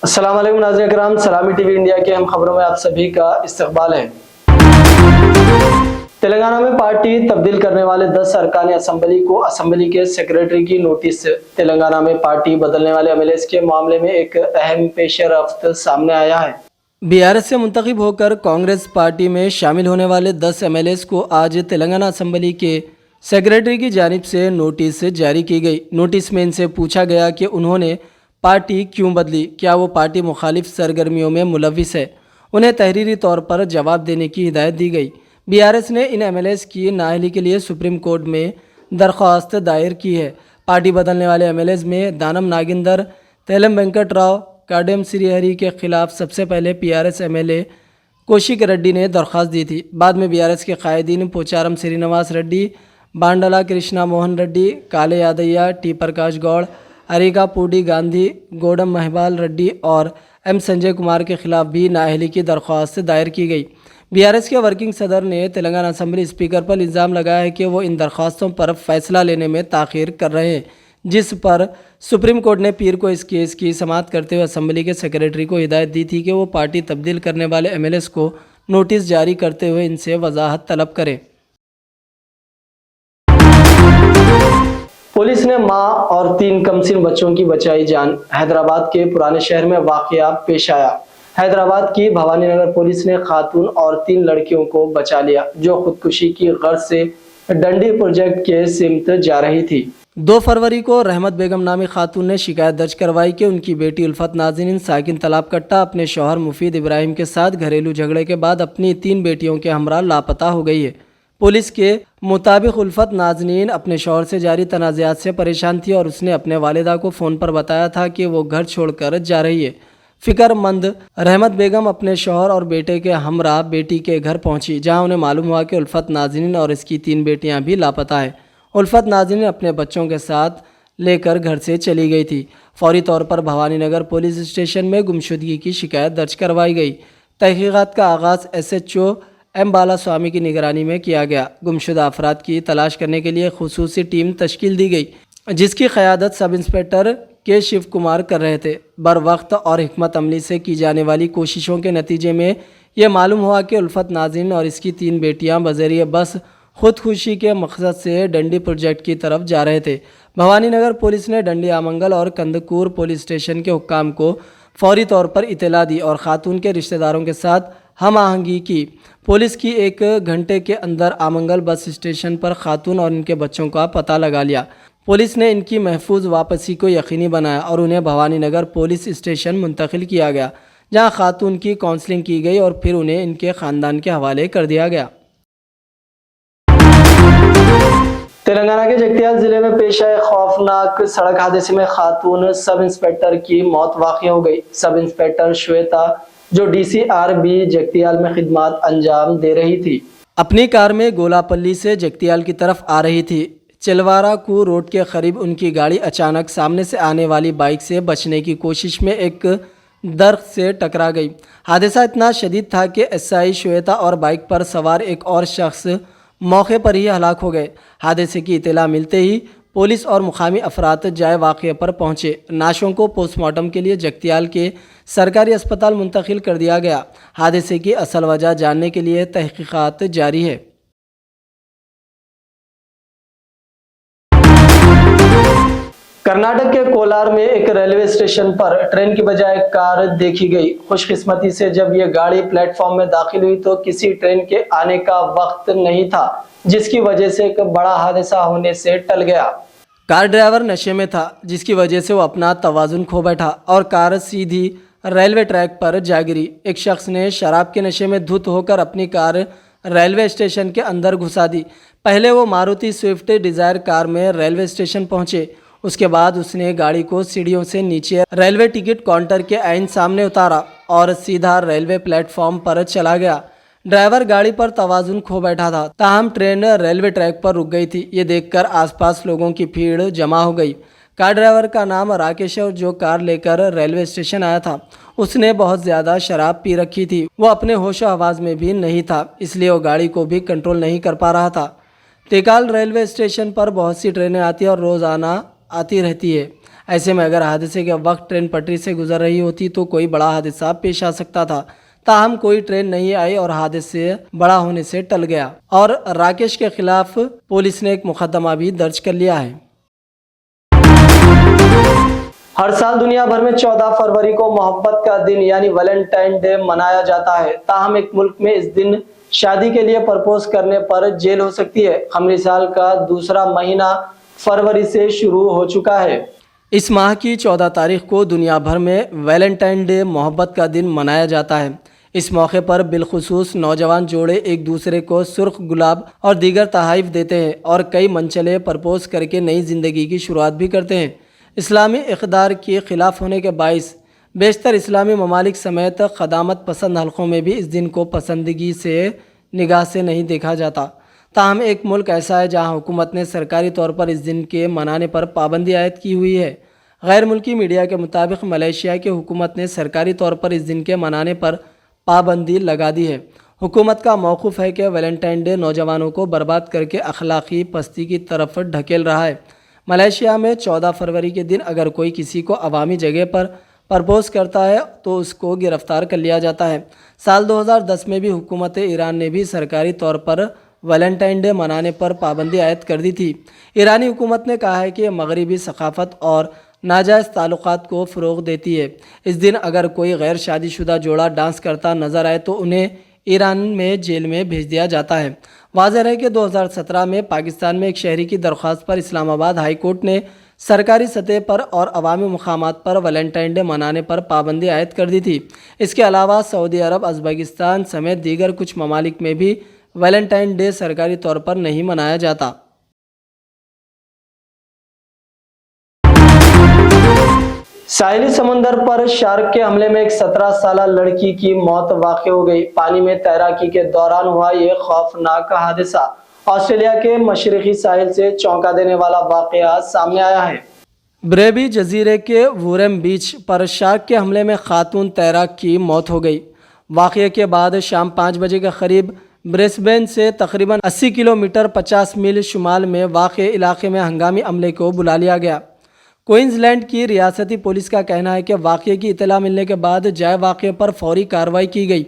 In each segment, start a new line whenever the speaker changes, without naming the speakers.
السلام علیکم ناظرین کرام، سلامی ٹی وی انڈیا کے ہم خبروں میں آپ سبھی کا استقبال ہے۔ تلنگانہ میں پارٹی تبدیل کرنے والے 10 ارکان اسمبلی کو اسمبلی کے سیکریٹری کی نوٹس۔ تلنگانہ میں پارٹی بدلنے والے ایم ایل اے کے معاملے میں ایک اہم پیش رفت سامنے آیا ہے۔ بی آر ایس سے منتخب ہو کر کانگریس پارٹی میں شامل ہونے والے 10 ایم ایل اے کو آج تلنگانہ اسمبلی کے سیکریٹری کی جانب سے نوٹس جاری کی گئی۔ نوٹس میں ان سے پوچھا گیا کہ انہوں نے پارٹی کیوں بدلی، کیا وہ پارٹی مخالف سرگرمیوں میں ملوث ہے۔ انہیں تحریری طور پر جواب دینے کی ہدایت دی گئی۔ بی آر ایس نے ان ایم ایل اے کی نااہلی کے لیے سپریم کورٹ میں درخواست دائر کی ہے۔ پارٹی بدلنے والے ایم ایل اے میں دانم ناگیندر، تیلم وینکٹ راؤ، کاڈیم سری ہری کے خلاف سب سے پہلے P R S M L A Kaushik Reddy نے درخواست دی تھی۔ بعد میں بی آر ایس کے قائدین پوچارم سرینواس ریڈی، بانڈلا کرشنا موہن ریڈی، کالے یادیا، ٹی پرکاش گوڑ، اریگا پوڈی گاندھی، گوڈم مہیبال ریڈی اور ایم سنجے کمار کے خلاف بھی نااہلی کی درخواست دائر کی گئی۔ بی آر ایس کے ورکنگ صدر نے تلنگانہ اسمبلی اسپیکر پر الزام لگایا ہے کہ وہ ان درخواستوں پر فیصلہ لینے میں تاخیر کر رہے ہیں، جس پر سپریم کورٹ نے پیر کو اس کیس کی سماعت کرتے ہوئے اسمبلی کے سیکریٹری کو ہدایت دی تھی کہ وہ پارٹی تبدیل کرنے والے ایم ایل اے کو نوٹس جاری کرتے ہوئے ان سے وضاحت طلب کریں۔ پولیس نے ماں اور 3 کمسن بچوں کی بچائی جان۔ حیدرآباد کے پرانے شہر میں واقعہ پیش آیا۔ حیدرآباد کی بھوانی نگر پولیس نے خاتون اور 3 لڑکیوں کو بچا لیا جو خودکشی کی غرض سے ڈنڈی پروجیکٹ کے سمت جا رہی تھی۔ 2 فروری کو رحمت بیگم نامی خاتون نے شکایت درج کروائی کہ ان کی بیٹی الفت نازنین ساکن تالاب کٹا اپنے شوہر مفید ابراہیم کے ساتھ گھریلو جھگڑے کے بعد اپنی 3 بیٹیوں کے ہمراہ لاپتہ ہو گئی ہے۔ پولیس کے مطابق الفت نازنین اپنے شوہر سے جاری تنازعات سے پریشان تھی اور اس نے اپنے والدہ کو فون پر بتایا تھا کہ وہ گھر چھوڑ کر جا رہی ہے۔ فکر مند رحمت بیگم اپنے شوہر اور بیٹے کے ہمراہ بیٹی کے گھر پہنچی، جہاں انہیں معلوم ہوا کہ الفت نازنین اور اس کی 3 بیٹیاں بھی لاپتہ ہیں۔ الفت نازنین اپنے بچوں کے ساتھ لے کر گھر سے چلی گئی تھی۔ فوری طور پر بھوانی نگر پولیس اسٹیشن میں گمشدگی کی شکایت درج کروائی گئی۔ تحقیقات کا آغاز ایس ایچ او ایم بالا سوامی کی نگرانی میں کیا گیا۔ گمشدہ افراد کی تلاش کرنے کے لیے خصوصی ٹیم تشکیل دی گئی، جس کی قیادت سب انسپکٹر کے شیو کمار کر رہے تھے۔ بروقت اور حکمت عملی سے کی جانے والی کوششوں کے نتیجے میں یہ معلوم ہوا کہ الفت نازنین اور اس کی 3 بیٹیاں بذریعہ بس خودکشی کے مقصد سے ڈنڈی پروجیکٹ کی طرف جا رہے تھے۔ بھوانی نگر پولیس نے ڈنڈی آمنگل اور کندکور پولیس اسٹیشن کے حکام کو فوری طور پر اطلاع دی اور خاتون کے رشتہ داروں کے ساتھ ہم آہنگی کی۔ پولیس کی 1 گھنٹے کے اندر آمنگل بس اسٹیشن پر خاتون اور ان کے بچوں کا پتہ لگا لیا۔ پولیس نے ان کی محفوظ واپسی کو یقینی بنایا اور انہیں بھوانی نگر پولیس اسٹیشن منتقل کیا گیا، جہاں خاتون کی کاؤنسلنگ کی گئی اور پھر انہیں ان کے خاندان کے حوالے کر دیا گیا۔ تلنگانہ کے جگتیال ضلع میں پیش آئے خوفناک سڑک حادثے میں خاتون سب انسپکٹر کی موت واقع ہو گئی۔ سب انسپکٹر شویتا، جو D C R B Jagtial میں خدمات انجام دے رہی تھی، اپنی کار میں گولا پلی سے جگتیال کی طرف آ رہی تھی۔ چلوارا کو روڈ کے قریب ان کی گاڑی اچانک سامنے سے آنے والی بائک سے بچنے کی کوشش میں ایک درخت سے ٹکرا گئی۔ حادثہ اتنا شدید تھا کہ ایس آئی شویتا اور بائک پر سوار ایک اور شخص موقع پر ہی ہلاک ہو گئے۔ حادثے کی اطلاع ملتے ہی پولیس اور مقامی افراد جائے واقعے پر پہنچے۔ نعشوں کو پوسٹ مارٹم کے لیے جگتیال کے سرکاری اسپتال منتقل کر دیا گیا۔ حادثے کی اصل وجہ جاننے کے لیے تحقیقات جاری ہے۔ کرناٹک کے کولار میں ایک ریلوے اسٹیشن پر ٹرین کی بجائے کار دیکھی گئی۔ خوش قسمتی سے جب یہ گاڑی پلیٹ فارم میں داخل ہوئی تو کسی ٹرین کے آنے کا وقت نہیں تھا، جس کی وجہ سے ایک بڑا حادثہ ہونے سے ٹل گیا۔ کار ڈرائیور نشے میں تھا، جس کی وجہ سے وہ اپنا توازن کھو بیٹھا اور کار سیدھی ریلوے ٹریک پر جا گری۔ ایک شخص نے شراب کے نشے میں دھت ہو کر اپنی کار ریلوے اسٹیشن کے اندر گھسا دی۔ پہلے وہ ماروتی سوئفٹ ڈیزائر کار میں ریلوے اسٹیشن پہنچے، اس کے بعد اس نے گاڑی کو سیڑھیوں سے نیچے ریلوے ٹکٹ کاؤنٹر کے عین سامنے اتارا اور سیدھا ریلوے پلیٹ فارم پر چلا گیا۔ ڈرائیور گاڑی پر توازن کھو بیٹھا تھا، تاہم ٹرین ریلوے ٹریک پر رک گئی تھی۔ یہ دیکھ کر آس پاس لوگوں کی بھیڑ جمع ہو گئی۔ کار ڈرائیور کا نام راکیش ہے اور جو کار لے کر ریلوے اسٹیشن آیا تھا اس نے بہت زیادہ شراب پی رکھی تھی۔ وہ اپنے ہوش و حواس میں بھی نہیں تھا، اس لیے وہ گاڑی کو بھی کنٹرول نہیں کر پا رہا تھا۔ ٹیکال ریلوے اسٹیشن پر بہت سی ٹرینیں آتی ہیں اور روزانہ آتی رہتی ہے۔ ایسے میں اگر حادثے کے وقت ٹرین پٹری سے گزر رہی ہوتی تو کوئی بڑا حادثہ پیش آ سکتا تھا، تاہم کوئی ٹرین نہیں آئی اور حادثے بڑا ہونے سے ٹل گیا، اور راکیش کے خلاف پولیس نے ایک مقدمہ بھی درج کر لیا ہے۔ ہر سال دنیا بھر میں 14 فروری کو محبت کا دن یعنی ویلنٹائن ڈے منایا جاتا ہے، تاہم ایک ملک میں اس دن شادی کے لیے پرپوز کرنے پر جیل ہو سکتی ہے۔ قمری سال کا دوسرا مہینہ فروری سے شروع ہو چکا ہے۔ اس ماہ کی 14 تاریخ کو دنیا بھر میں ویلنٹائن ڈے محبت کا دن منایا جاتا ہے۔ اس موقع پر بالخصوص نوجوان جوڑے ایک دوسرے کو سرخ گلاب اور دیگر تحائف دیتے ہیں اور کئی منچلے پرپوز کر کے نئی زندگی کی شروعات بھی کرتے ہیں۔ اسلامی اقدار کے خلاف ہونے کے باعث بیشتر اسلامی ممالک سمیت قدامت پسند حلقوں میں بھی اس دن کو پسندگی سے نگاہ سے نہیں دیکھا جاتا، تاہم ایک ملک ایسا ہے جہاں حکومت نے سرکاری طور پر اس دن کے منانے پر پابندی عائد کی ہوئی ہے۔ غیر ملکی میڈیا کے مطابق ملائیشیا کی حکومت نے سرکاری طور پر اس دن کے منانے پر پابندی لگا دی ہے۔ حکومت کا موقف ہے کہ ویلنٹائن ڈے نوجوانوں کو برباد کر کے اخلاقی پستی کی طرف ڈھکیل رہا ہے۔ ملائیشیا میں 14 فروری کے دن اگر کوئی کسی کو عوامی جگہ پر پرپوز کرتا ہے تو اس کو گرفتار کر لیا جاتا ہے۔ سال 2010 میں بھی حکومت ایران نے بھی سرکاری طور پر ویلنٹائن ڈے منانے پر پابندی عائد کر دی تھی۔ ایرانی حکومت نے کہا ہے کہ یہ مغربی ثقافت اور ناجائز تعلقات کو فروغ دیتی ہے۔ اس دن اگر کوئی غیر شادی شدہ جوڑا ڈانس کرتا نظر آئے تو انہیں ایران میں جیل میں بھیج دیا جاتا ہے۔ واضح ہے کہ 2017 میں پاکستان میں ایک شہری کی درخواست پر اسلام آباد ہائی کورٹ نے سرکاری سطح پر اور عوامی مقامات پر ویلنٹائن ڈے منانے پر پابندی عائد کر دی تھی۔ اس کے علاوہ سعودی عرب، ازبکستان سمیت دیگر کچھ ممالک میں بھی ویلنٹائن ڈے سرکاری طور پر نہیں منایا جاتا۔ ساحلی سمندر پر شارک کے حملے میں ایک 17 سالہ لڑکی کی موت واقع ہو گئی۔ پانی میں تیراکی کے دوران ہوا یہ خوفناک حادثہ آسٹریلیا کے مشرقی ساحل سے چونکا دینے والا واقعہ سامنے آیا ہے۔ بریبی جزیرے کے وورم بیچ پر شارک کے حملے میں خاتون تیراک کی موت ہو گئی۔ واقعے کے بعد شام 5 بجے کے قریب برسبین سے تقریباً 80 کلومیٹر 50 میل شمال میں واقع علاقے میں ہنگامی عملے کو بلا لیا گیا۔ کوئنز لینڈ کی ریاستی پولیس کا کہنا ہے کہ واقعے کی اطلاع ملنے کے بعد جائے واقعے پر فوری کارروائی کی گئی۔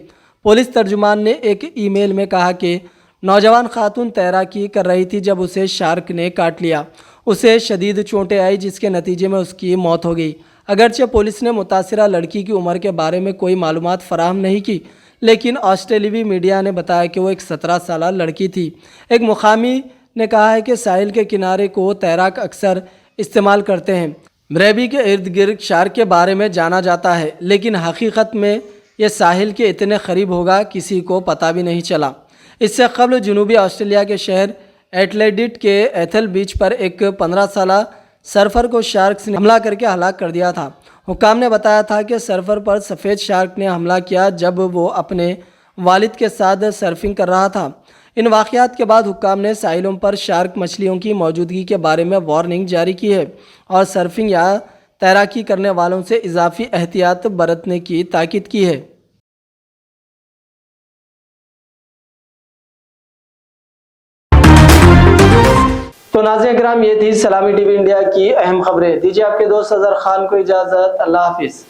پولیس ترجمان نے ایک ای میل میں کہا کہ نوجوان خاتون تیراکی کر رہی تھی جب اسے شارک نے کاٹ لیا۔ اسے شدید چوٹیں آئی جس کے نتیجے میں اس کی موت ہو گئی۔ اگرچہ پولیس نے متاثرہ لڑکی کی عمر کے بارے میں کوئی معلومات فراہم نہیں کی، لیکن آسٹریلوی میڈیا نے بتایا کہ وہ ایک 17 سالہ لڑکی تھی۔ ایک مقامی نے کہا ہے کہ ساحل کے کنارے کو تیراک اکثر استعمال کرتے ہیں۔ بریبی کے ارد گرد شارک کے بارے میں جانا جاتا ہے، لیکن حقیقت میں یہ ساحل کے اتنے قریب ہوگا کسی کو پتہ بھی نہیں چلا۔ اس سے قبل جنوبی آسٹریلیا کے شہر ایڈلیڈ کے ایتھل بیچ پر ایک 15 سالہ سرفر کو شارکس نے حملہ کر کے ہلاک کر دیا تھا۔ حکام نے بتایا تھا کہ سرفر پر سفید شارک نے حملہ کیا جب وہ اپنے والد کے ساتھ سرفنگ کر رہا تھا۔ ان واقعات کے بعد حکام نے ساحلوں پر شارک مچھلیوں کی موجودگی کے بارے میں وارننگ جاری کی ہے اور سرفنگ یا تیراکی کرنے والوں سے اضافی احتیاط برتنے کی تاکید کی ہے۔ تو ناظرین کرام، یہ تھی سلامی ٹی وی انڈیا کی اہم خبریں۔ دیجیے آپ کے دوست اظہر خان کو اجازت۔ اللہ حافظ۔